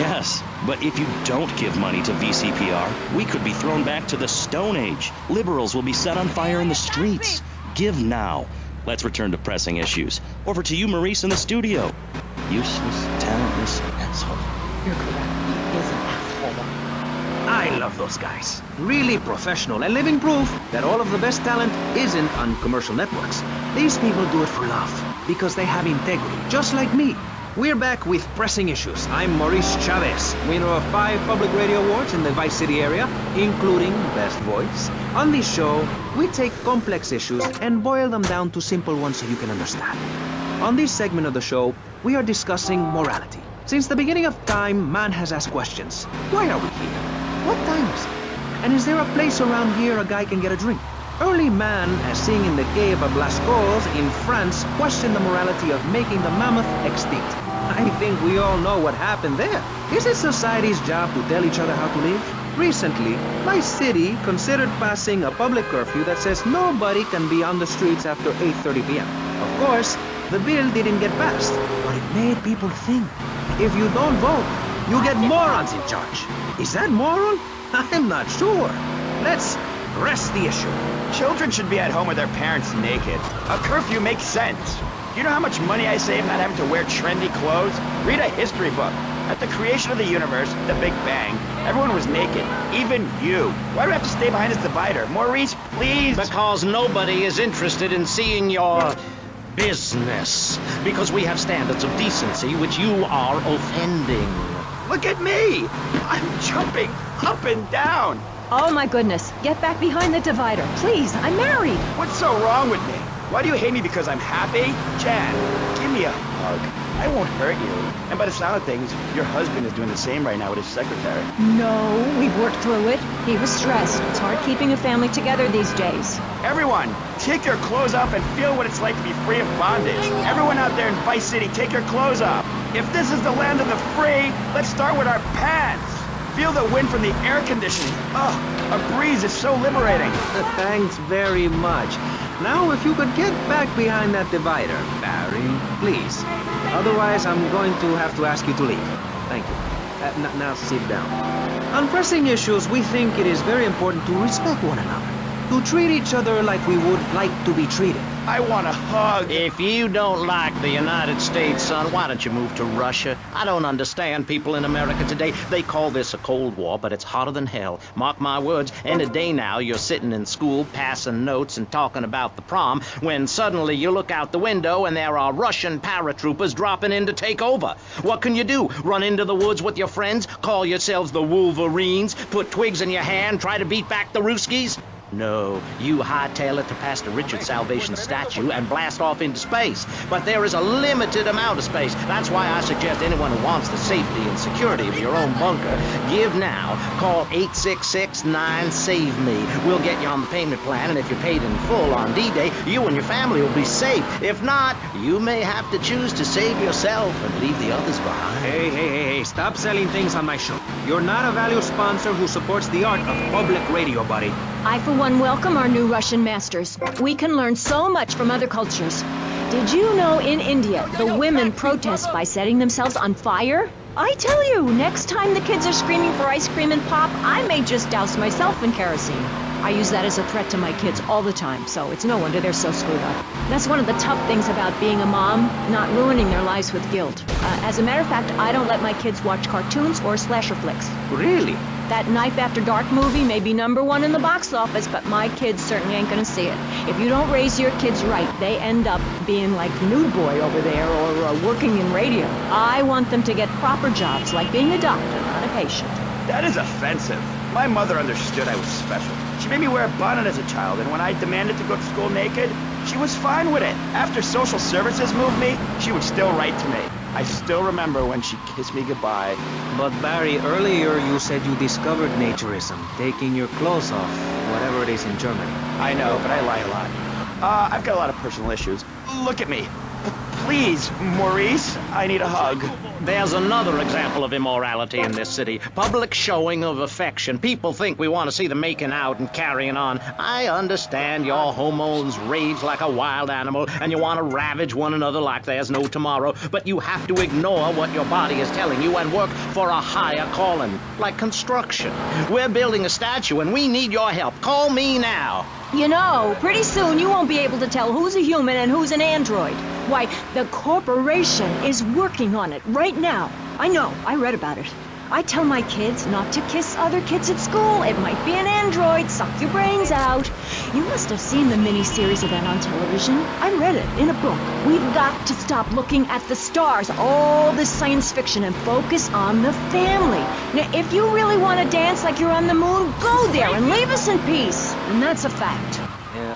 Yes, but if you don't give money to VCPR, we could be thrown back to the Stone Age. Liberals will be set on fire in the streets. Give now. Let's return to pressing issues. Over to you, Maurice, in the studio. Useless, talentless asshole. You're correct. He is an asshole. I love those guys. Really professional and living proof that all of the best talent isn't on commercial networks. These people do it for love, because they have integrity, just like me. We're back with Pressing Issues. I'm Maurice Chavez, winner of 5 public radio awards in the Vice City area, including Best Voice. On this show, we take complex issues and boil them down to simple ones so you can understand. On this segment of the show, we are discussing morality. Since the beginning of time, man has asked questions. Why are we here? What time is it? And is there a place around here a guy can get a drink? Early man, as seen in the cave of Lascaux in France, questioned the morality of making the mammoth extinct. I think we all know what happened there. Is it society's job to tell each other how to live? Recently, my city considered passing a public curfew that says nobody can be on the streets after 8:30 p.m. Of course, the bill didn't get passed, but it made people think. If you don't vote, you get morons in charge. Is that moral? I'm not sure. Let's press the issue. Children should be at home with their parents naked. A curfew makes sense. You know how much money I save not having to wear trendy clothes? Read a history book. At the creation of the universe, the Big Bang, everyone was naked. Even you. Why do I have to stay behind this divider? Maurice, please. Because nobody is interested in seeing your business. Because we have standards of decency which you are offending. Look at me. I'm jumping up and down. Oh my goodness, get back behind the divider. Please, I'm married. What's so wrong with me? Why do you hate me because I'm happy? Jan, give me a hug. I won't hurt you. And by the sound of things, your husband is doing the same right now with his secretary. No, we've worked through it. He was stressed. It's hard keeping a family together these days. Everyone, take your clothes off and feel what it's like to be free of bondage. Everyone out there in Vice City, take your clothes off. If this is the land of the free, let's start with our pants. Feel the wind from the air conditioning. Oh, a breeze is so liberating. Thanks very much. Now, if you could get back behind that divider, Barry, please. Otherwise, I'm going to have to ask you to leave. Thank you. Now sit down. On pressing issues, we think it is very important to respect one another. To treat each other like we would like to be treated. I want a hug. If you don't like the United States, son, why don't you move to Russia? I don't understand people in America today. They call this a Cold War, but it's hotter than hell. Mark my words, any day now you're sitting in school passing notes and talking about the prom, when suddenly you look out the window and there are Russian paratroopers dropping in to take over. What can you do? Run into the woods with your friends? Call yourselves the Wolverines? Put twigs in your hair and try to beat back the Ruskies? No, you hightail it to Pastor Richard's Salvation statue and blast off into space. But there is a limited amount of space. That's why I suggest anyone who wants the safety and security of your own bunker, give now. Call 866-9-SAVE-ME. We'll get you on the payment plan, and if you're paid in full on D-Day, you and your family will be safe. If not, you may have to choose to save yourself and leave the others behind. Hey, stop selling things on my show. You're not a value sponsor who supports the art of public radio, buddy. I, for one, welcome our new Russian masters. We can learn so much from other cultures. Did you know in India, the women protest by setting themselves on fire? I tell you, next time the kids are screaming for ice cream and pop, I may just douse myself in kerosene. I use that as a threat to my kids all the time, so it's no wonder they're so screwed up. That's one of the tough things about being a mom, not ruining their lives with guilt. As a matter of fact, I don't let my kids watch cartoons or slasher flicks. Really? That Knife After Dark movie may be #1 in the box office, but my kids certainly ain't gonna see it. If you don't raise your kids right, they end up being like Nude Boy over there or working in radio. I want them to get proper jobs, like being a doctor, not a patient. That is offensive. My mother understood I was special. She made me wear a bonnet as a child, and when I demanded to go to school naked, she was fine with it. After social services moved me, she would still write to me. I still remember when she kissed me goodbye. But Barry, earlier you said you discovered naturism, taking your clothes off, whatever it is in Germany. I know, but I lie a lot. I've got a lot of personal issues. Look at me. Please, Maurice, I need a hug. There's another example of immorality in this city. Public showing of affection. People think we want to see them making out and carrying on. I understand your hormones rage like a wild animal and you want to ravage one another like there's no tomorrow, but you have to ignore what your body is telling you and work for a higher calling, like construction. We're building a statue and we need your help. Call me now. You know, pretty soon you won't be able to tell who's a human and who's an android. Why, the corporation is working on it right now. I know, I read about it. I tell my kids not to kiss other kids at school. It might be an android, suck your brains out. You must have seen the mini-series event on television. I read it in a book. We've got to stop looking at the stars, all this science fiction, and focus on the family. Now, if you really want to dance like you're on the moon, go there and leave us in peace. And that's a fact.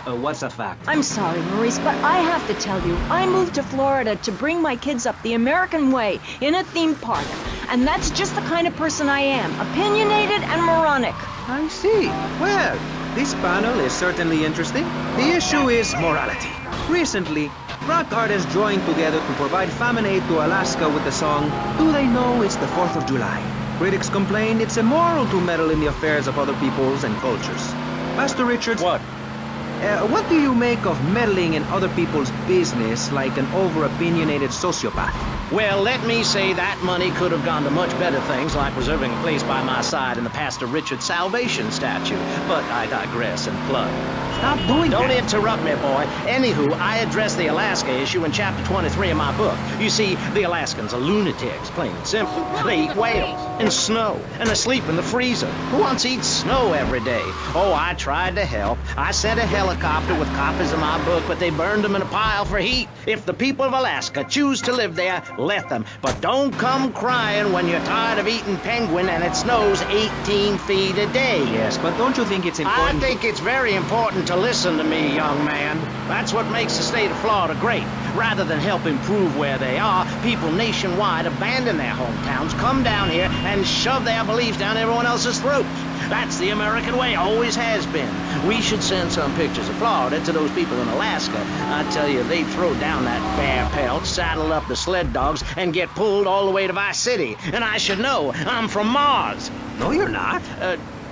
What's a fact? I'm sorry, Maurice, but I have to tell you, I moved to Florida to bring my kids up the American way in a theme park. And that's just the kind of person I am, opinionated and moronic. I see. Well, this panel is certainly interesting. The issue is morality. Recently, rock artists joined together to provide famine aid to Alaska with the song, Do They Know It's the 4th of July? Critics complain it's immoral to meddle in the affairs of other peoples and cultures. Pastor Richards, What? What do you make of meddling in other people's business like an over-opinionated sociopath? Well, let me say that money could have gone to much better things, like reserving a place by my side in the Pastor Richard Salvation statue. But I digress and plug. Stop doing Don't that. interrupt me, boy. Anywho, I address the Alaska issue in chapter 23 of my book. You see, the Alaskans are lunatics, plain and simple. They eat whales and snow, and they sleep in the freezer. Who wants to eat snow every day? Oh, I tried to help. I sent a helicopter with copies of my book, but they burned them in a pile for heat. If the people of Alaska choose to live there, let them. But don't come crying when you're tired of eating penguin and it snows 18 feet a day. Yes, but don't you think it's important? I think it's very important to listen to me, young man. That's what makes the state of Florida great. Rather than help improve where they are, people nationwide abandon their hometowns, come down here, and shove their beliefs down everyone else's throats. That's the American way, always has been. We should send some pictures of Florida to those people in Alaska. I tell you, they'd throw down that bear pelt, saddle up the sled dogs, and get pulled all the way to Vice City. And I should know, I'm from Mars. No, you're not.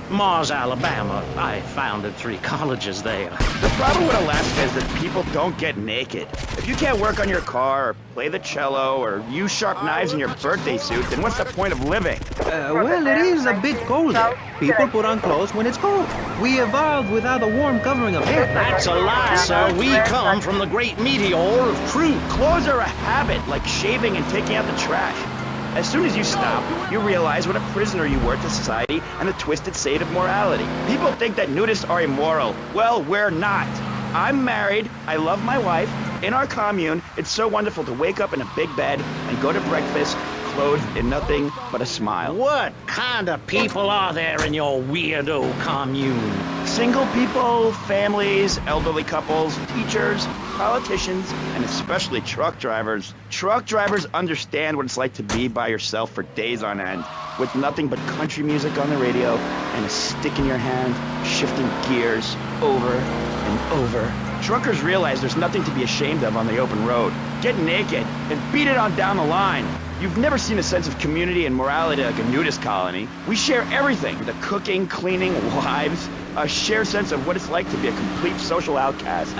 Mars, Alabama. I founded 3 colleges there. The problem with Alaska is that people don't get naked. If you can't work on your car, or play the cello, or use sharp knives in your birthday suit, then what's the point of living? Well, it is a bit colder. People put on clothes when it's cold. We evolved without a warm covering of hair. That's a lie, sir. We come from the great meteor of truth. Clothes are a habit, like shaving and taking out the trash. As soon as you stop, you realize what a prisoner you were to society and the twisted state of morality. People think that nudists are immoral. Well, we're not. I'm married, I love my wife. In our commune, it's so wonderful to wake up in a big bed and go to breakfast clothed in nothing but a smile. What kind of people are there in your weirdo commune? Single people, families, elderly couples, teachers, politicians, and especially truck drivers. Truck drivers understand what it's like to be by yourself for days on end, with nothing but country music on the radio and a stick in your hand, shifting gears over and over. Truckers realize there's nothing to be ashamed of on the open road. Get naked and beat it on down the line. You've never seen a sense of community and morality like a nudist colony. We share everything, the cooking, cleaning, wives, a shared sense of what it's like to be a complete social outcast.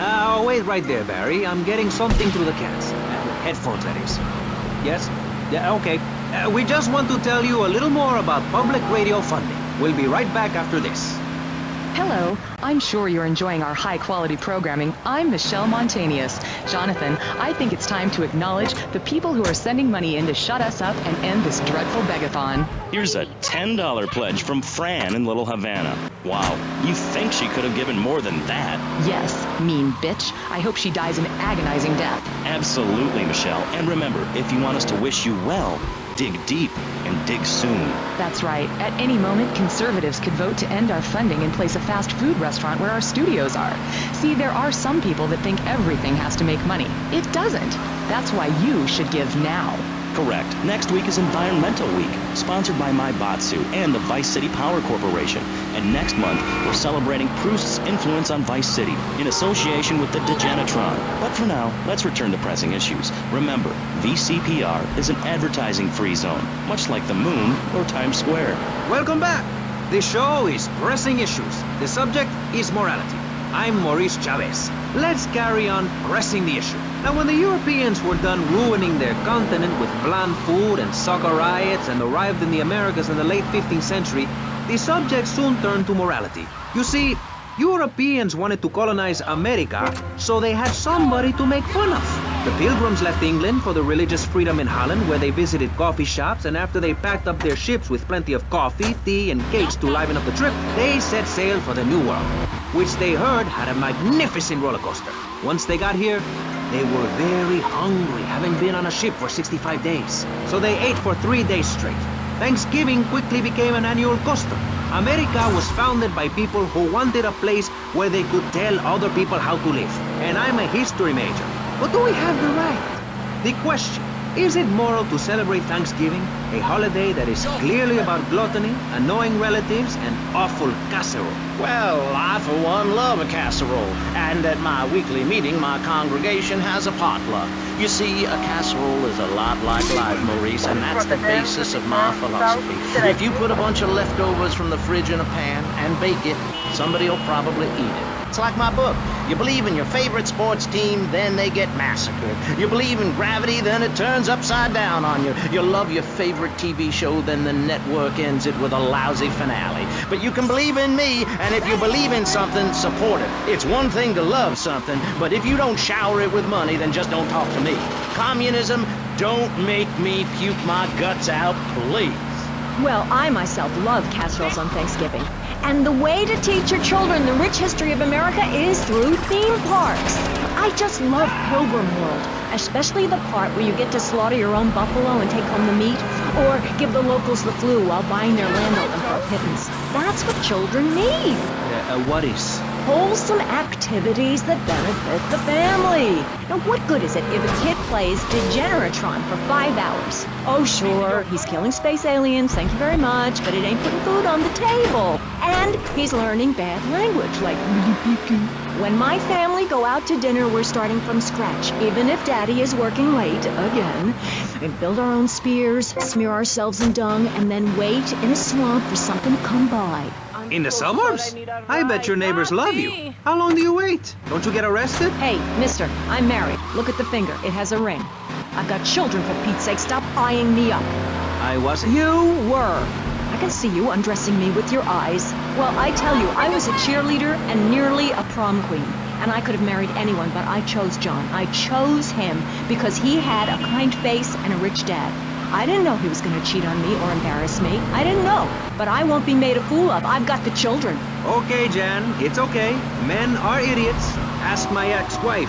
Wait right there, Barry. I'm getting something through the cats. Headphones, that is. Yes? Yeah, okay. We just want to tell you a little more about public radio funding. We'll be right back after this. Hello, I'm sure you're enjoying our high-quality programming. I'm Michelle Montanius. Jonathan, I think it's time to acknowledge the people who are sending money in to shut us up and end this dreadful begathon. Here's a $10 pledge from Fran in Little Havana. Wow, you think she could have given more than that? Yes, mean bitch. I hope she dies an agonizing death. Absolutely, Michelle. And remember, if you want us to wish you well, dig deep and dig soon. That's right. At any moment, conservatives could vote to end our funding and place a fast food restaurant where our studios are. See, there are some people that think everything has to make money. It doesn't. That's why you should give now. Correct. Next week is Environmental Week, sponsored by My Batsu and the Vice City Power Corporation. And next month, we're celebrating Proust's influence on Vice City in association with the Degenitron. But for now, let's return to pressing issues. Remember, VCPR is an advertising-free zone, much like the moon or Times Square. Welcome back. The show is Pressing Issues. The subject is morality. I'm Maurice Chavez. Let's carry on pressing the issue. Now, when the Europeans were done ruining their continent with bland food and soccer riots and arrived in the Americas in the late 15th century, the subject soon turned to morality. You see, Europeans wanted to colonize America, so they had somebody to make fun of. The Pilgrims left England for the religious freedom in Holland, where they visited coffee shops, and after they packed up their ships with plenty of coffee, tea, and cakes to liven up the trip, they set sail for the New World, which they heard had a magnificent roller coaster. Once they got here, they were very hungry, having been on a ship for 65 days. So they ate for 3 days straight. Thanksgiving quickly became an annual custom. America was founded by people who wanted a place where they could tell other people how to live. And I'm a history major. But do we have the right? The question, is it moral to celebrate Thanksgiving, a holiday that is clearly about gluttony, annoying relatives, and awful casserole? Well, I for one love a casserole, and at my weekly meeting my congregation has a potluck. You see, a casserole is a lot like life, Maurice, and that's the basis of my philosophy. If you put a bunch of leftovers from the fridge in a pan and bake it, somebody will probably eat it. It's like my book. You believe in your favorite sports team, then they get massacred. You believe in gravity, then it turns upside down on you. You love your favorite TV show, then the network ends it with a lousy finale. But you can believe in me, and if you believe in something, support it. It's one thing to love something, but if you don't shower it with money, then just don't talk to me. Communism, don't make me puke my guts out, please. Well, I myself love casseroles on Thanksgiving. And the way to teach your children the rich history of America is through theme parks. I just love Pilgrim World, especially the part where you get to slaughter your own buffalo and take home the meat, or give the locals the flu while buying their land off them for a pittance. That's what children need. What is? Wholesome activities that benefit the family. Now, what good is it if a kid plays Degenitron for 5 hours? Oh, sure, he's killing space aliens, thank you very much, but it ain't putting food on the table. And he's learning bad language, like when my family go out to dinner, we're starting from scratch, even if Daddy is working late again. We build our own spears, smear ourselves in dung, and then wait in a swamp for something to come by. In the suburbs? I bet your neighbors love you. How long do you wait? Don't you get arrested? Hey, mister, I'm married. Look at the finger. It has a ring. I've got children, for Pete's sake. Stop eyeing me up. I wasn't. You were. I can see you undressing me with your eyes. Well, I tell you, I was a cheerleader and nearly a prom queen. And I could have married anyone, but I chose John. I chose him because he had a kind face and a rich dad. I didn't know he was going to cheat on me or embarrass me. I didn't know. But I won't be made a fool of. I've got the children. Okay, Jan, it's okay. Men are idiots. Ask my ex-wife.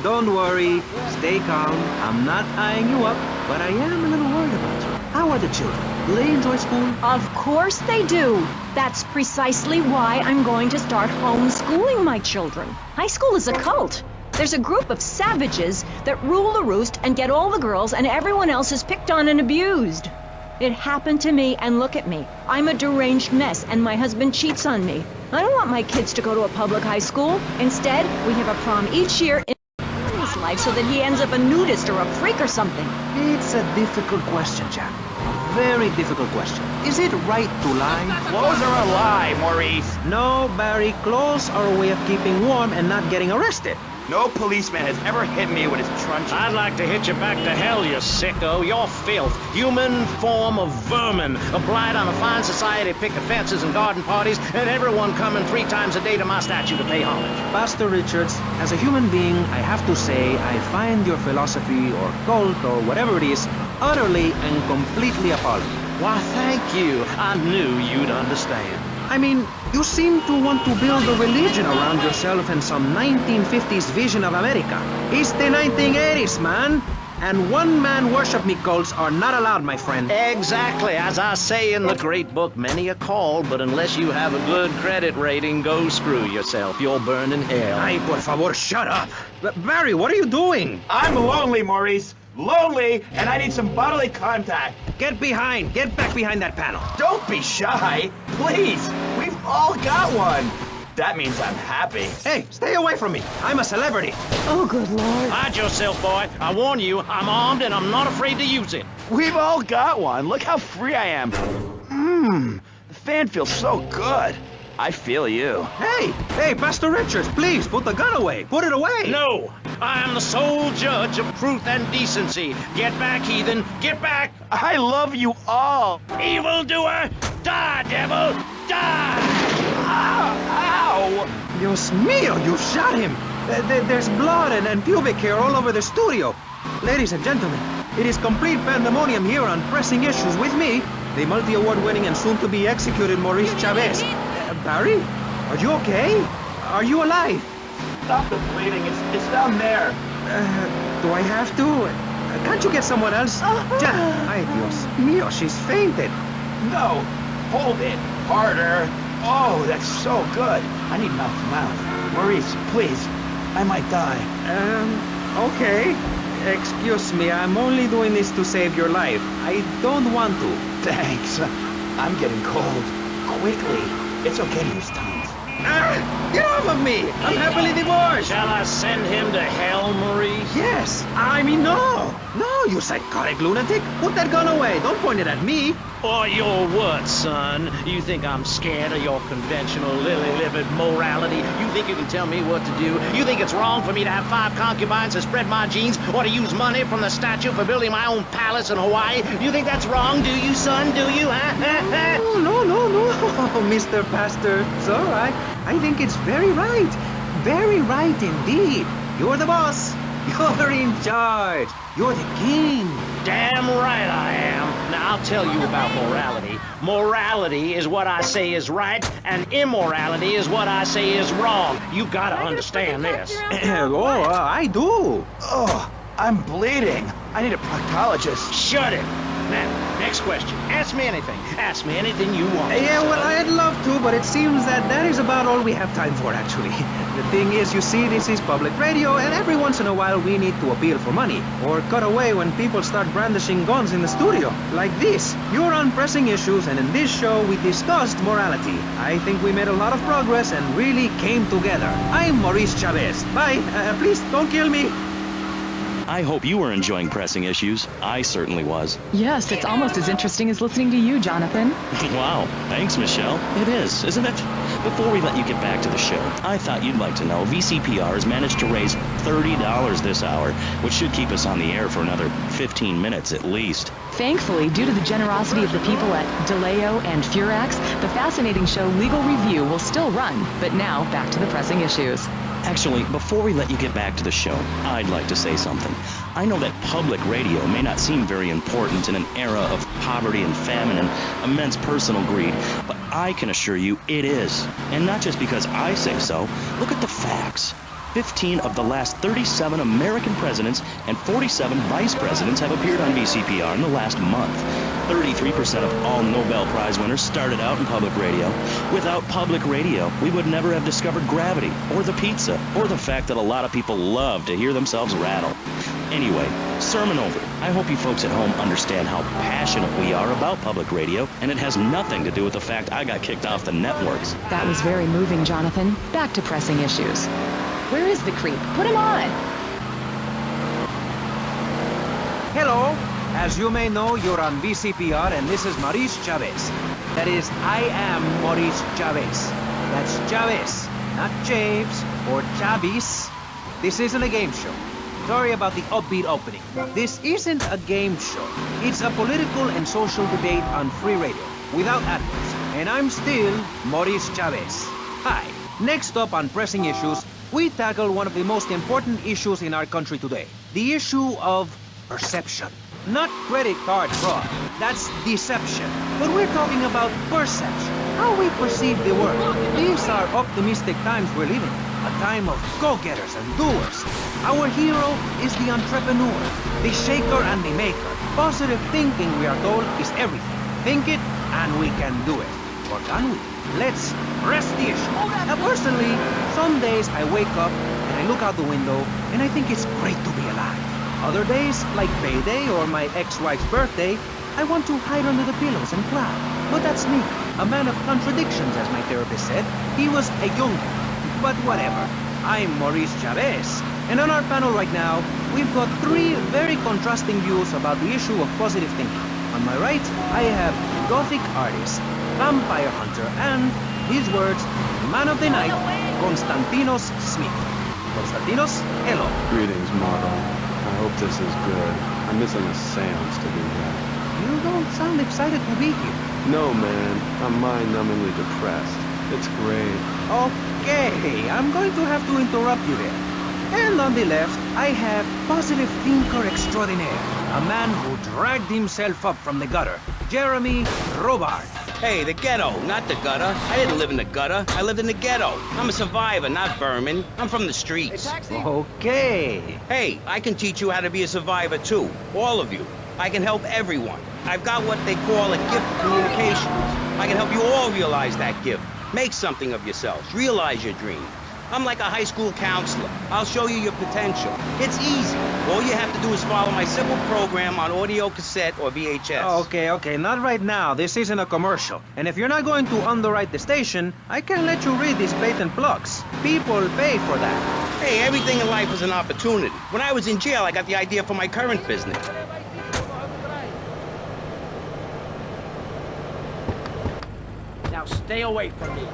Don't worry. Stay calm. I'm not eyeing you up, but I am a little worried about you. How are the children? Do they enjoy school? Of course they do. That's precisely why I'm going to start homeschooling my children. High school is a cult. There's a group of savages that rule the roost and get all the girls, and everyone else is picked on and abused. It happened to me, and look at me. I'm a deranged mess, and my husband cheats on me. I don't want my kids to go to a public high school. Instead, we have a prom each year in his life so that he ends up a nudist or a freak or something. It's a difficult question, Jan. A very difficult question. Is it right to lie? Clothes are a lie, Maurice. No, Barry. Clothes are a way of keeping warm and not getting arrested. No policeman has ever hit me with his truncheon. I'd like to hit you back to hell, you sicko. You're filth. Human form of vermin. A blight on a fine society, picket fences and garden parties, and everyone coming 3 times a day to my statue to pay homage. Pastor Richards, as a human being, I have to say I find your philosophy or cult or whatever it is utterly and completely appalling. Why, thank you. I knew you'd understand. I mean, you seem to want to build a religion around yourself and some 1950s vision of America. It's the 1980s, man. And one-man worship me cults are not allowed, my friend. Exactly. As I say in the great book, many a call, but unless you have a good credit rating, go screw yourself. You'll burn in hell. Ay, por favor, shut up. Barry, what are you doing? I'm lonely, Maurice. lonely, and I need some bodily contact. Get back behind that panel. Don't be shy. Please. We've all got one. That means I'm happy. Hey, stay away from me. I'm a celebrity. Oh, good Lord. Hide yourself, boy. I warn you, I'm armed and I'm not afraid to use it. We've all got one. Look how free I am. The fan feels so good. I feel you. Hey, Pastor Richards, please, put the gun away. Put it away. No, I am the sole judge of truth and decency. Get back, heathen. Get back. I love you all. Evildoer, die, devil, die. Ow! Dios mío, you shot him. There's blood and pubic hair all over the studio. Ladies and gentlemen, it is complete pandemonium here on Pressing Issues with me, the multi-award-winning and soon-to-be executed Maurice Chavez. Barry, are you okay? Are you alive? Stop the bleeding. It's down there. Do I have to? Can't you get someone else? Ay, Dios mío, she's fainted. No. Hold it. Harder. Oh, that's so good. I need mouth to mouth. Maurice, please. I might die. Okay. Excuse me, I'm only doing this to save your life. I don't want to. Thanks. I'm getting cold. Quickly. It's okay to use tongues. Get off of me! I'm happily divorced! Shall I send him to hell, Maurice? Yes! I mean, no! No, you psychotic lunatic! Put that gun away! Don't point it at me! Or your what, son? You think I'm scared of your conventional lily-livered morality? You think you can tell me what to do? You think it's wrong for me to have 5 concubines to spread my genes or to use money from the statue for building my own palace in Hawaii? You think that's wrong, do you, son? Do you, huh? No, Mr. Pastor. It's all right. I think it's very right. Very right indeed. You're the boss. You're in charge. You're the king. Damn right I am. Now, I'll tell you about morality. Morality is what I say is right, and immorality is what I say is wrong. You gotta understand this. I do. Oh, I'm bleeding. I need a proctologist. Shut it. Now, next question. Ask me anything. Ask me anything you want. Yeah, well, I'd love to, but it seems that is about all we have time for, actually. The thing is, you see, this is public radio, and every once in a while we need to appeal for money, or cut away when people start brandishing guns in the studio. Like this. You're on Pressing Issues, and in this show we discussed morality. I think we made a lot of progress and really came together. I'm Maurice Chavez. Bye. Please, don't kill me. I hope you were enjoying Pressing Issues. I certainly was. Yes, it's almost as interesting as listening to you, Jonathan. Wow. Thanks, Michelle. It is, isn't it? Before we let you get back to the show, I thought you'd like to know VCPR has managed to raise $30 this hour, which should keep us on the air for another 15 minutes at least. Thankfully, due to the generosity of the people at DeLeo and Furax, the fascinating show Legal Review will still run. But now, back to the Pressing Issues. Actually, before we let you get back to the show, I'd like to say something. I know that public radio may not seem very important in an era of poverty and famine and immense personal greed, but I can assure you it is. And not just because I say so. Look at the facts. 15 of the last 37 American presidents and 47 vice presidents have appeared on VCPR in the last month. 33% of all Nobel Prize winners started out in public radio. Without public radio, we would never have discovered gravity, or the pizza, or the fact that a lot of people love to hear themselves rattle. Anyway, sermon over. I hope you folks at home understand how passionate we are about public radio, and it has nothing to do with the fact I got kicked off the networks. That was very moving, Jonathan. Back to Pressing Issues. Where is the creep? Put him on! Hello. As you may know, you're on VCPR, and this is Maurice Chavez. That is, I am Maurice Chavez. That's Chavez, not Chaves or Chavis. This isn't a game show. Sorry about the upbeat opening. This isn't a game show. It's a political and social debate on free radio, without adverts. And I'm still Maurice Chavez. Hi. Next up on Pressing Issues, we tackle one of the most important issues in our country today. The issue of perception. Not credit card fraud. That's deception. But we're talking about perception. How we perceive the world. These are optimistic times we're living. A time of go-getters and doers. Our hero is the entrepreneur, the shaker and the maker. Positive thinking, we are told, is everything. Think it, and we can do it. Or can we? Let's press the issue. Now, personally, some days I wake up and I look out the window and I think it's great to be alive. Other days, like payday or my ex-wife's birthday, I want to hide under the pillows and cry. But that's me, a man of contradictions, as my therapist said. He was a young. But whatever. I'm Maurice Chavez. And on our panel right now, we've got three very contrasting views about the issue of positive thinking. On my right, I have Gothic artist, vampire hunter, and, his words, man of the night, Konstantinos Smith. Konstantinos, hello. Greetings, Margo. I hope this is good. I'm missing a seance to be here. You don't sound excited to be here. No, man. I'm mind-numbingly depressed. It's great. Okay, I'm going to have to interrupt you there. And on the left, I have positive thinker extraordinaire, a man who dragged himself up from the gutter, Jeremy Robart. Hey, the ghetto, not the gutter. I didn't live in the gutter. I lived in the ghetto. I'm a survivor, not vermin. I'm from the streets. Okay. Hey, I can teach you how to be a survivor too. All of you. I can help everyone. I've got what they call a gift of communications. I can help you all realize that gift. Make something of yourselves. Realize your dream. I'm like a high school counselor. I'll show you your potential. It's easy. All you have to do is follow my simple program on audio cassette or VHS. Okay, not right now. This isn't a commercial. And if you're not going to underwrite the station, I can let you read these blatant plugs. People pay for that. Hey, everything in life is an opportunity. When I was in jail, I got the idea for my current business. Now stay away from me.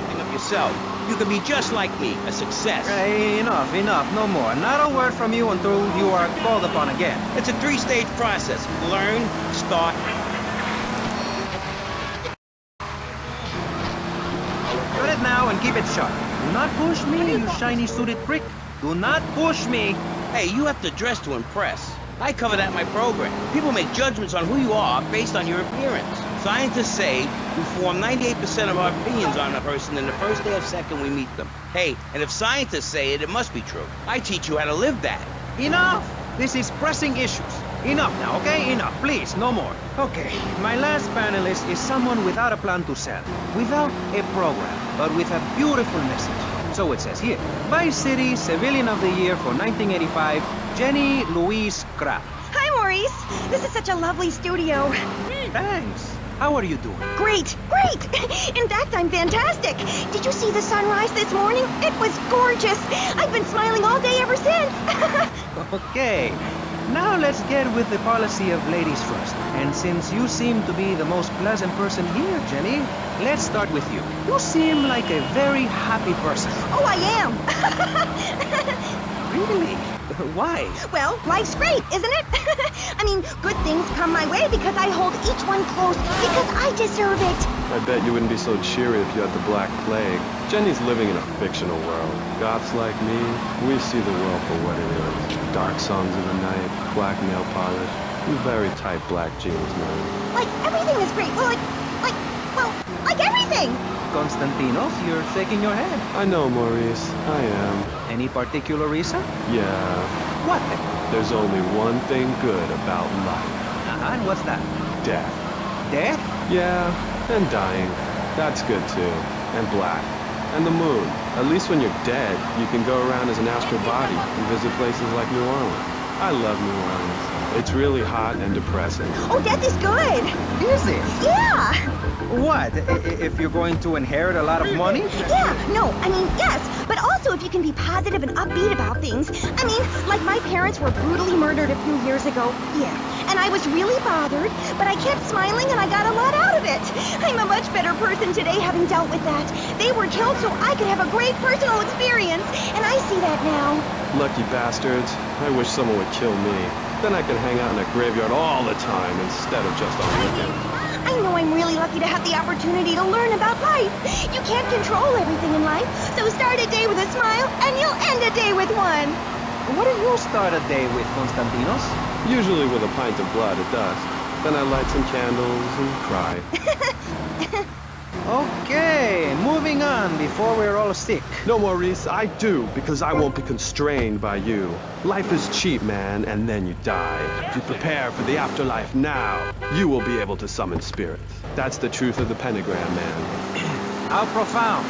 Think of yourself. You can be just like me, a success. Hey, enough, no more. Not a word from you until you are called upon again. It's a three-stage process. Learn, start. Shut it now and keep it shut. Do not push me, you shiny suited prick. Do not push me. Hey, you have to dress to impress. I cover that in my program. People make judgments on who you are based on your appearance. Scientists say we form 98% of our opinions on a person in the first day or second we meet them. Hey, and if scientists say it, it must be true. I teach you how to live that. Enough! This is pressing issues. Enough now, okay? Enough, please, no more. Okay, my last panelist is someone without a plan to sell, without a program, but with a beautiful message. So it says here, Vice City Civilian of the Year for 1985, Jenny Louise Kraft. Hi, Maurice. This is such a lovely studio. Thanks. How are you doing? Great. In fact, I'm fantastic. Did you see the sunrise this morning? It was gorgeous. I've been smiling all day ever since. Okay. Now let's get with the policy of ladies first. And since you seem to be the most pleasant person here, Jenny, let's start with you. You seem like a very happy person. Oh, I am. Really? Why? Well, life's great, isn't it? I mean, good things come my way because I hold each one close because I deserve it. I bet you wouldn't be so cheery if you had the Black Plague. Jenny's living in a fictional world. Goths like me, we see the world for what it is. Dark songs of the night, black nail polish, and very tight black jeans, man. Like, everything is great. Well, like everything. Konstantinos, you're shaking your head. I know, Maurice. I am. Any particular reason? Yeah. What? There's only one thing good about life. And what's that? Death. Death? Yeah, and dying. That's good too. And black. And the moon. At least when you're dead, you can go around as an astral body and visit places like New Orleans. I love New Orleans. It's really hot and depressing. Oh, death is good. Is it? Yeah. What? If you're going to inherit a lot of money? Yeah, no, I mean, yes. But also if you can be positive and upbeat about things. I mean, like my parents were brutally murdered a few years ago. Yeah. And I was really bothered, but I kept smiling and I got a lot out of it. I'm a much better person today having dealt with that. They were killed so I could have a great personal experience, and I see that now. Lucky bastards. I wish someone would kill me. Then I could hang out in a graveyard all the time instead of just on weekends. I know I'm really lucky to have the opportunity to learn about life. You can't control everything in life, so start a day with a smile, and you'll end a day with one. What do you start a day with, Konstantinos? Usually with a pint of blood at dusk. Then I light some candles and cry. Okay, moving on before we're all sick. No, Maurice, I do, because I won't be constrained by you. Life is cheap, man, and then you die. If you prepare for the afterlife now, you will be able to summon spirits. That's the truth of the pentagram, man. How profound.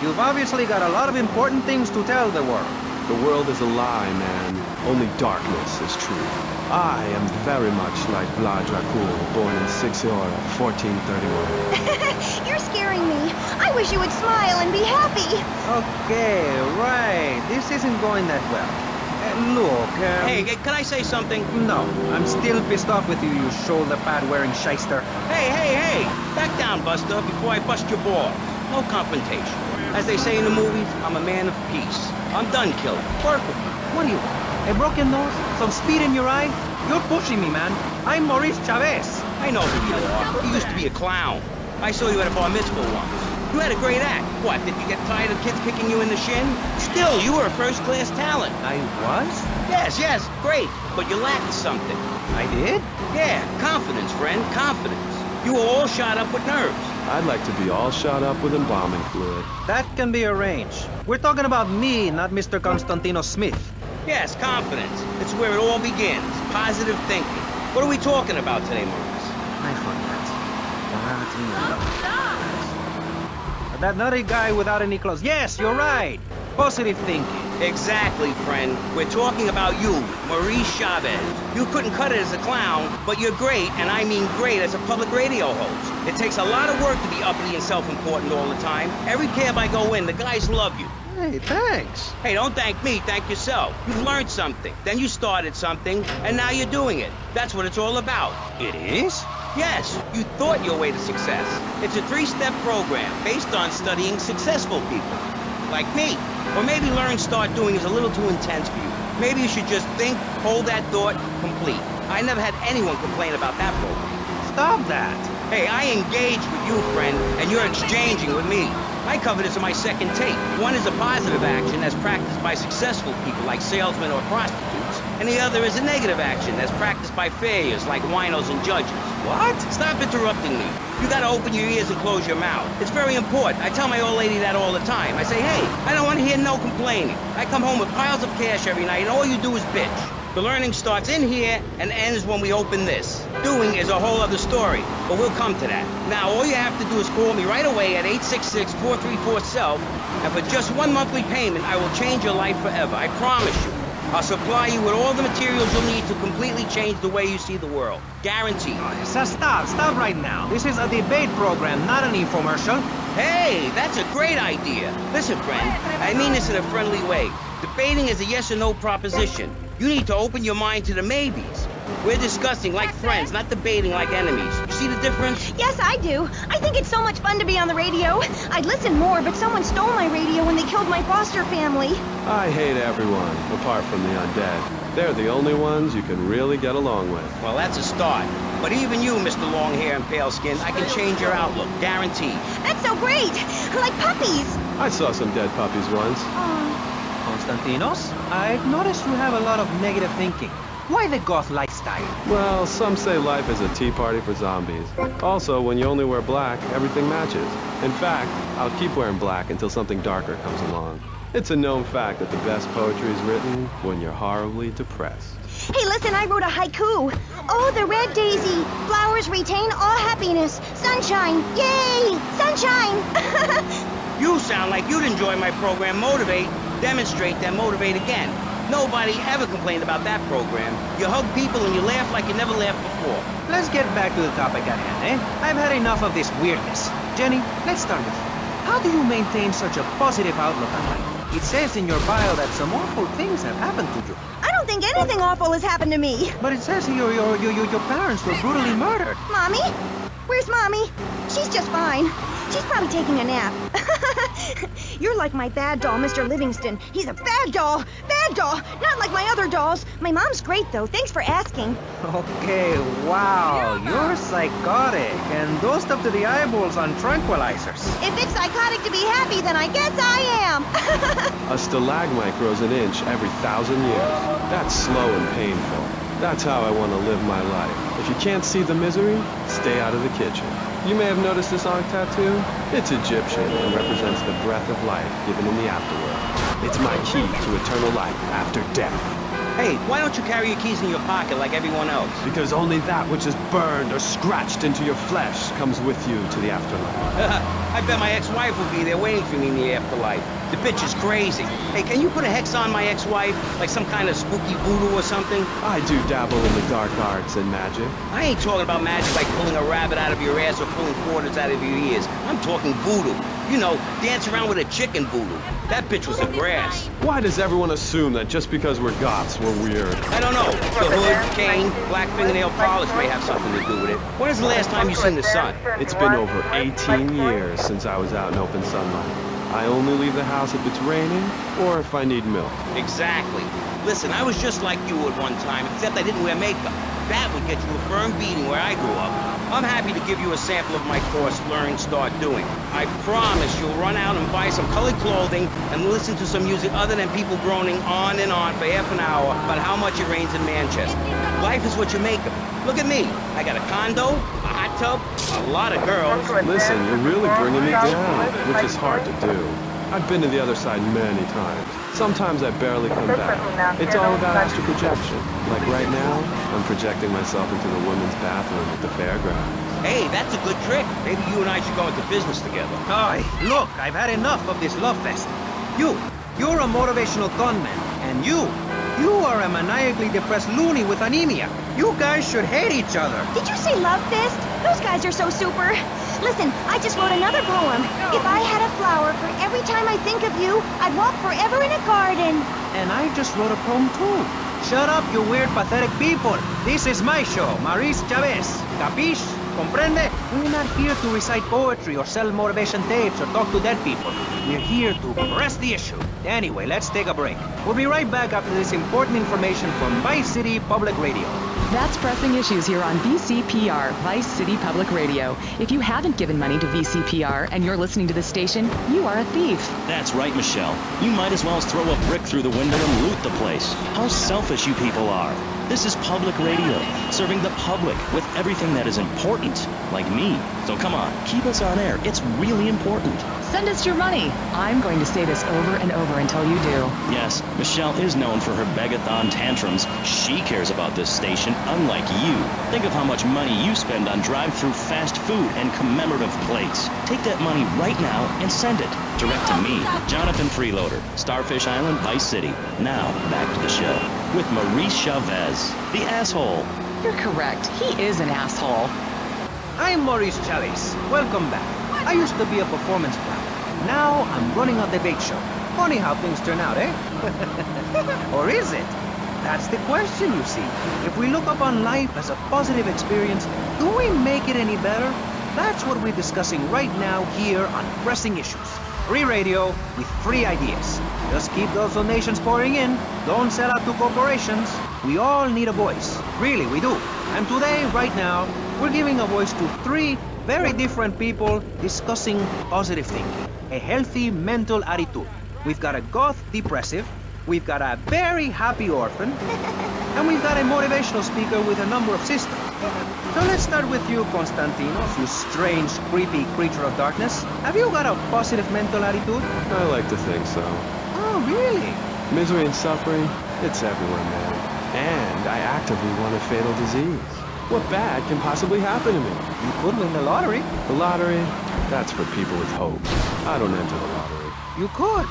You've obviously got a lot of important things to tell the world. The world is a lie, man. Only darkness is truth. I am very much like Vlad Dracul, born in Sixiora, 1431. You're scaring me. I wish you would smile and be happy. Okay, right. This isn't going that well. Look, Hey, can I say something? No, I'm still pissed off with you, you shoulder pad wearing shyster. Hey! Back down, Buster, before I bust your balls. No confrontation. As they say in the movies, I'm a man of peace. I'm done killing. Work with me. What do you want? A broken nose? Some speed in your eye? You're pushing me, man. I'm Maurice Chavez. I know who you are. You used to be a clown. I saw you at a bar mitzvah once. You had a great act. What, did you get tired of kids kicking you in the shin? Still, you were a first-class talent. I was? Yes, great. But you lacked something. I did? Yeah, confidence, friend, confidence. You were all shot up with nerves. I'd like to be all shot up with embalming fluid. That can be arranged. We're talking about me, not Mr. Constantino Smith. Yes, confidence. It's where it all begins. Positive thinking. What are we talking about today, Maurice? I forgot. That nutty guy without any clothes. Yes, you're right. Positive thinking. Exactly, friend. We're talking about you, Maurice Chavez. You couldn't cut it as a clown, but you're great, and I mean great, as a public radio host. It takes a lot of work to be uppity and self-important all the time. Every cab I go in, the guys love you. Hey, thanks. Hey, don't thank me, thank yourself. You've learned something, then you started something, and now you're doing it. That's what it's all about. It is? Yes, you thought your way to success. It's a 3-step program based on studying successful people. Like me. Or maybe learn start doing is a little too intense for you. Maybe you should just think, hold that thought, complete. I never had anyone complain about that program. Stop that. Hey, I engage with you, friend, and you're exchanging with me. I cover this in my second tape. One is a positive action that's practiced by successful people like salesmen or prostitutes, and the other is a negative action that's practiced by failures like winos and judges. What? Stop interrupting me. You gotta open your ears and close your mouth. It's very important. I tell my old lady that all the time. I say, hey, I don't want to hear no complaining. I come home with piles of cash every night, and all you do is bitch. The learning starts in here and ends when we open this. Doing is a whole other story, but we'll come to that. Now, all you have to do is call me right away at 866-434-SELF, and for just one monthly payment, I will change your life forever. I promise you. I'll supply you with all the materials you'll need to completely change the way you see the world. Guaranteed. So stop right now. This is a debate program, not an infomercial. Hey, that's a great idea. Listen, friend, I mean this in a friendly way. Debating is a yes or no proposition. You need to open your mind to the maybes. We're discussing like friends, not debating like enemies. You see the difference? Yes, I do. I think it's so much fun to be on the radio. I'd listen more, but someone stole my radio when they killed my foster family. I hate everyone, apart from the undead. They're the only ones you can really get along with. Well, that's a start. But even you, Mr. Long Hair and Pale Skin, I can change your outlook, guaranteed. That's so great. Like puppies. I saw some dead puppies once. Constantinos, I've noticed you have a lot of negative thinking. Why the goth lifestyle? Well, some say life is a tea party for zombies. Also, when you only wear black, everything matches. In fact, I'll keep wearing black until something darker comes along. It's a known fact that the best poetry is written when you're horribly depressed. Hey, listen, I wrote a haiku. Oh, the red daisy. Flowers retain all happiness. Sunshine. Yay! Sunshine! You sound like you'd enjoy my program Motivate, Demonstrate, then Motivate again. Nobody ever complained about that program. You hug people and you laugh like you never laughed before. Let's get back to the topic at hand, eh? I've had enough of this weirdness. Jenny, let's start with you. How do you maintain such a positive outlook on life? It says in your bio that some awful things have happened to you. I don't think anything awful has happened to me. But it says your parents were brutally murdered. Mommy? Where's Mommy? She's just fine. She's probably taking a nap. You're like my bad doll, Mr. Livingston. He's a bad doll. Bad doll. Not like my other dolls. My mom's great, though. Thanks for asking. Okay, wow. You're psychotic and dosed up to the eyeballs on tranquilizers. If it's psychotic to be happy, then I guess I am. A stalagmite grows an inch every 1,000 years. That's slow and painful. That's how I want to live my life. If you can't see the misery, stay out of the kitchen. You may have noticed this on tattoo. It's Egyptian and represents the breath of life given in the afterworld. It's my key to eternal life after death. Hey, why don't you carry your keys in your pocket like everyone else? Because only that which is burned or scratched into your flesh comes with you to the afterlife. I bet my ex-wife will be there waiting for me in the afterlife. The bitch is crazy. Hey, can you put a hex on my ex-wife? Like some kind of spooky voodoo or something? I do dabble in the dark arts and magic. I ain't talking about magic like pulling a rabbit out of your ass or pulling quarters out of your ears. I'm talking voodoo. You know, dance around with a chicken voodoo. That bitch was the grass. Why does everyone assume that just because we're goths, we're weird? I don't know. The hood, cane, black fingernail polish may have something to do with it. When is the last time you seen the sun? It's been over 18 years since I was out in open sunlight. I only leave the house if it's raining or if I need milk. Exactly. Listen, I was just like you at one time, except I didn't wear makeup. That would get you a firm beating where I grew up. I'm happy to give you a sample of my course, Learn, Start Doing. I promise you'll run out and buy some colored clothing and listen to some music other than people groaning on and on for half an hour about how much it rains in Manchester. Life is what you make of it. Look at me. I got a condo, a hot tub, a lot of girls. Listen, you're really bringing me down, which is hard to do. I've been to the other side many times. Sometimes I barely come back. It's all about astral projection. Like right now, I'm projecting myself into the women's bathroom at the fairgrounds. Hey, that's a good trick. Maybe you and I should go into business together. Hi, look, I've had enough of this love fest. You're a motivational gunman, and you are a maniacally depressed loony with anemia. You guys should hate each other. Did you say love fist? Those guys are so super. Listen, I just wrote another poem. If I had a flower for every time I think of you, I'd walk forever in a garden. And I just wrote a poem too. Shut up, you weird, pathetic people. This is my show, Maurice Chavez. Capiche? Comprende? We're not here to recite poetry or sell motivation tapes or talk to dead people. We're here to press the issue. Anyway, let's take a break. We'll be right back after this important information from Vice City Public Radio. That's Pressing Issues here on VCPR, Vice City Public Radio. If you haven't given money to VCPR and you're listening to this station, you are a thief. That's right, Michelle. You might as well throw a brick through the window and loot the place. How selfish you people are. This is public radio, serving the public with everything that is important, like me. So come on, keep us on air. It's really important. Send us your money. I'm going to say this over and over until you do. Yes, Michelle is known for her begathon tantrums. She cares about this station, unlike you. Think of how much money you spend on drive-through fast food and commemorative plates. Take that money right now and send it direct to me, Jonathan Freeloader, Starfish Island, Vice City. Now, back to the show with Maurice Chavez, the asshole. You're correct. He is an asshole. I'm Maurice Chavez. Welcome back. I used to be a performance clown. Now I'm running a debate show. Funny how things turn out, eh? Or is it? That's the question, you see. If we look upon life as a positive experience, do we make it any better? That's what we're discussing right now here on Pressing Issues. Free radio with free ideas. Just keep those donations pouring in. Don't sell out to corporations. We all need a voice. Really, we do. And today, right now, we're giving a voice to three very different people discussing positive thinking. A healthy mental attitude. We've got a goth depressive. We've got a very happy orphan. And we've got a motivational speaker with a number of systems. So let's start with you, Constantinos, you strange, creepy creature of darkness. Have you got a positive mental attitude? I like to think so. Oh, really? Misery and suffering, it's everywhere, man. And I actively want a fatal disease. What bad can possibly happen to me? You could win the lottery. The lottery, that's for people with hope. I don't enter the lottery. You could.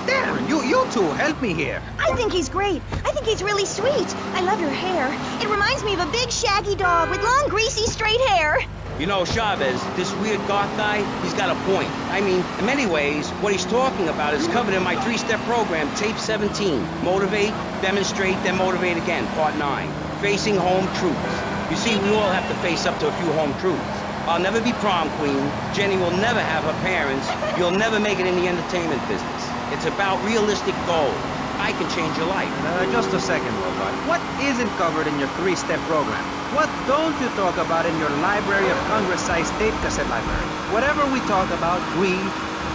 Damn, you two, help me here. I think he's great. I think he's really sweet. I love your hair. It reminds me of a big shaggy dog with long, greasy, straight hair. You know, Chavez, this weird goth guy, he's got a point. I mean, in many ways, what he's talking about is covered in my 3-step program, Tape 17. Motivate, demonstrate, then motivate again, Part 9. Facing home truths. You see, we all have to face up to a few home truths. I'll never be prom queen. Jenny will never have her parents. You'll never make it in the entertainment business. It's about realistic goals. I can change your life. Just a second, Robot. What isn't covered in your 3-step program? What don't you talk about in your Library of Congress-sized tape cassette library? Whatever we talk about, greed,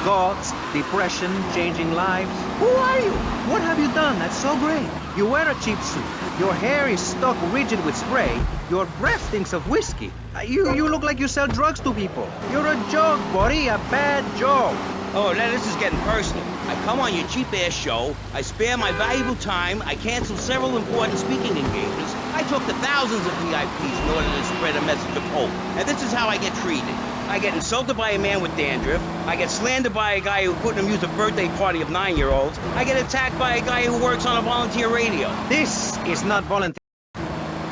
goths, depression, changing lives. Who are you? What have you done that's so great? You wear a cheap suit. Your hair is stuck rigid with spray. Your breath stinks of whiskey. You look like you sell drugs to people. You're a joke, buddy, a bad joke. Oh, now this is getting personal. I come on your cheap-ass show, I spare my valuable time, I cancel several important speaking engagements, I talk to thousands of VIPs in order to spread a message of hope. And this is how I get treated. I get insulted by a man with dandruff, I get slandered by a guy who couldn't amuse a birthday party of 9-year-olds, I get attacked by a guy who works on a volunteer radio. This is not volunteer.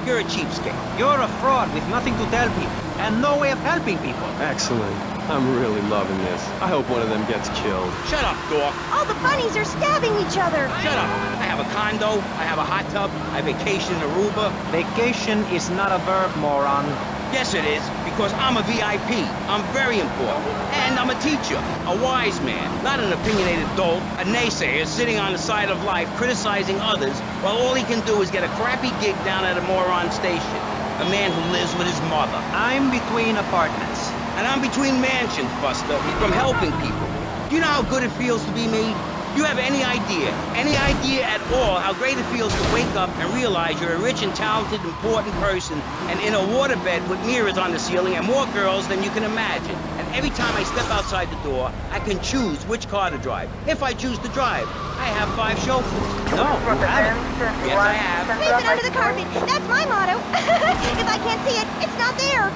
You're a cheapskate. You're a fraud with nothing to tell people, and no way of helping people. Excellent. I'm really loving this. I hope one of them gets killed. Shut up, dork. All the bunnies are stabbing each other. Shut up. I have a condo, I have a hot tub, I vacation in Aruba. Vacation is not a verb, moron. Yes, it is, because I'm a VIP. I'm very important. And I'm a teacher, a wise man, not an opinionated dolt, a naysayer sitting on the side of life criticizing others while all he can do is get a crappy gig down at a moron station. A man who lives with his mother. I'm between apartments. And I'm between mansions, Buster, from helping people. Do you know how good it feels to be me? Do you have any idea at all how great it feels to wake up and realize you're a rich and talented, important person and in a waterbed with mirrors on the ceiling and more girls than you can imagine. And every time I step outside the door, I can choose which car to drive. If I choose to drive, I have 5 chauffeurs. No, you haven't. Yes, I have. Sweep it under the carpet. That's my motto. If I can't see it, it's not there.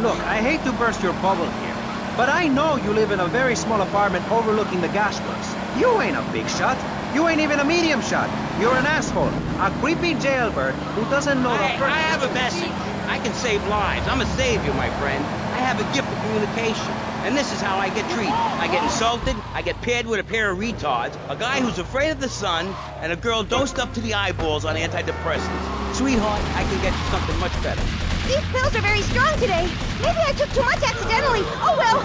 Look, I hate to burst your bubble here, but I know you live in a very small apartment overlooking the gasworks. You ain't a big shot. You ain't even a medium shot. You're an asshole. A creepy jailbird who doesn't know the first... I have a message. I can save lives. I'm a savior, my friend. I have a gift for communication. And this is how I get treated. I get insulted, I get paired with a pair of retards, a guy who's afraid of the sun, and a girl dosed up to the eyeballs on antidepressants. Sweetheart, I can get you something much better. These pills are very strong today. Maybe I took too much accidentally. Oh well.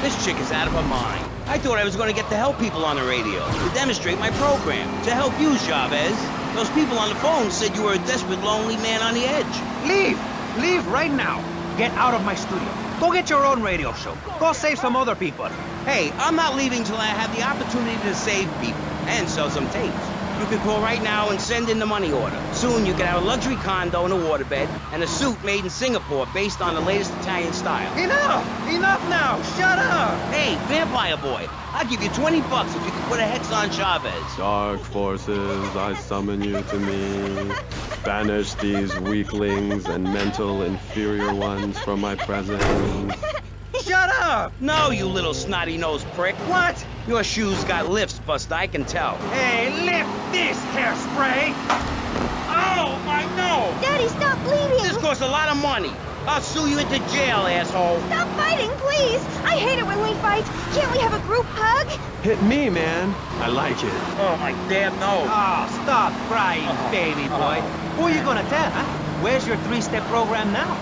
This chick is out of her mind. I thought I was going to get to help people on the radio, to demonstrate my program, to help you, Chavez. Those people on the phone said you were a desperate, lonely man on the edge. Leave! Leave right now! Get out of my studio. Go get your own radio show. Go save some other people. Hey, I'm not leaving till I have the opportunity to save people and sell some tapes. You can call right now and send in the money order. Soon you can have a luxury condo and a waterbed and a suit made in Singapore based on the latest Italian style. Enough! Enough now! Shut up! Hey, vampire boy, I'll give you $20 if you can put a hex on Chavez. Dark forces, I summon you to me. Banish these weaklings and mental inferior ones from my presence. Shut up! No, you little snotty-nosed prick. What? Your shoes got lifts, Buster, I can tell. Hey, lift this hairspray! Oh, my nose! Daddy, stop bleeding. This costs a lot of money. I'll sue you into jail, asshole. Stop fighting, please. I hate it when we fight. Can't we have a group hug? Hit me, man. I like it. Oh, my damn nose. Oh, stop crying, baby boy. Who are you gonna tell, huh? Where's your 3-step program now?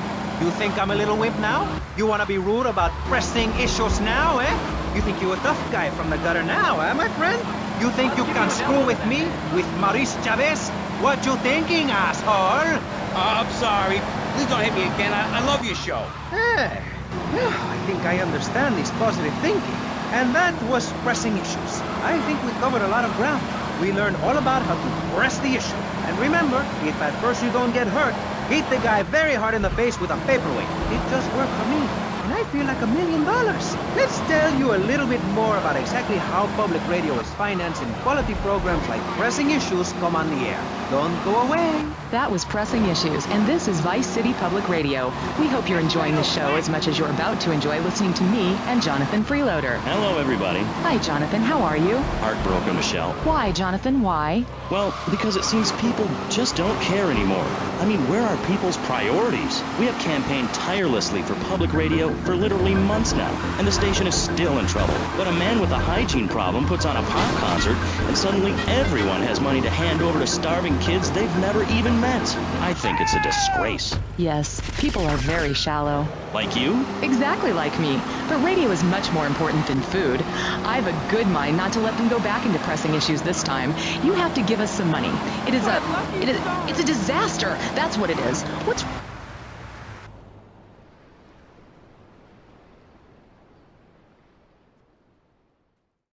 You think I'm a little wimp now? You wanna be rude about pressing issues now, eh? You think you're a tough guy from the gutter now, eh, my friend? You think you can screw with me, with Maurice Chavez? What you thinking, asshole? I'm sorry. Please don't hit me again. I love your show. I think I understand this positive thinking. And that was pressing issues. I think we covered a lot of ground. We learned all about how to press the issue. And remember, if at first you don't get hurt, hit the guy very hard in the face with a paperweight. It just worked for me. And I feel like $1 million. Let's tell you a little bit more about exactly how public radio is financing quality programs like Pressing Issues come on the air. Don't go away. That was Pressing Issues, and this is Vice City Public Radio. We hope you're enjoying the show as much as you're about to enjoy listening to me and Jonathan Freeloader. Hello, everybody. Hi, Jonathan. How are you? Heartbroken, Michelle. Why, Jonathan? Why? Well, because it seems people just don't care anymore. I mean, where are people's priorities? We have campaigned tirelessly for public radio for literally months now, and the station is still in trouble. But a man with a hygiene problem puts on a pop concert, and suddenly everyone has money to hand over to starving kids they've never even met. I think it's a disgrace. Yes, people are very shallow. Like you? Exactly like me. But radio is much more important than food. I have a good mind not to let them go back into Pressing Issues this time. You have to give us some money. It's a disaster. That's what it is.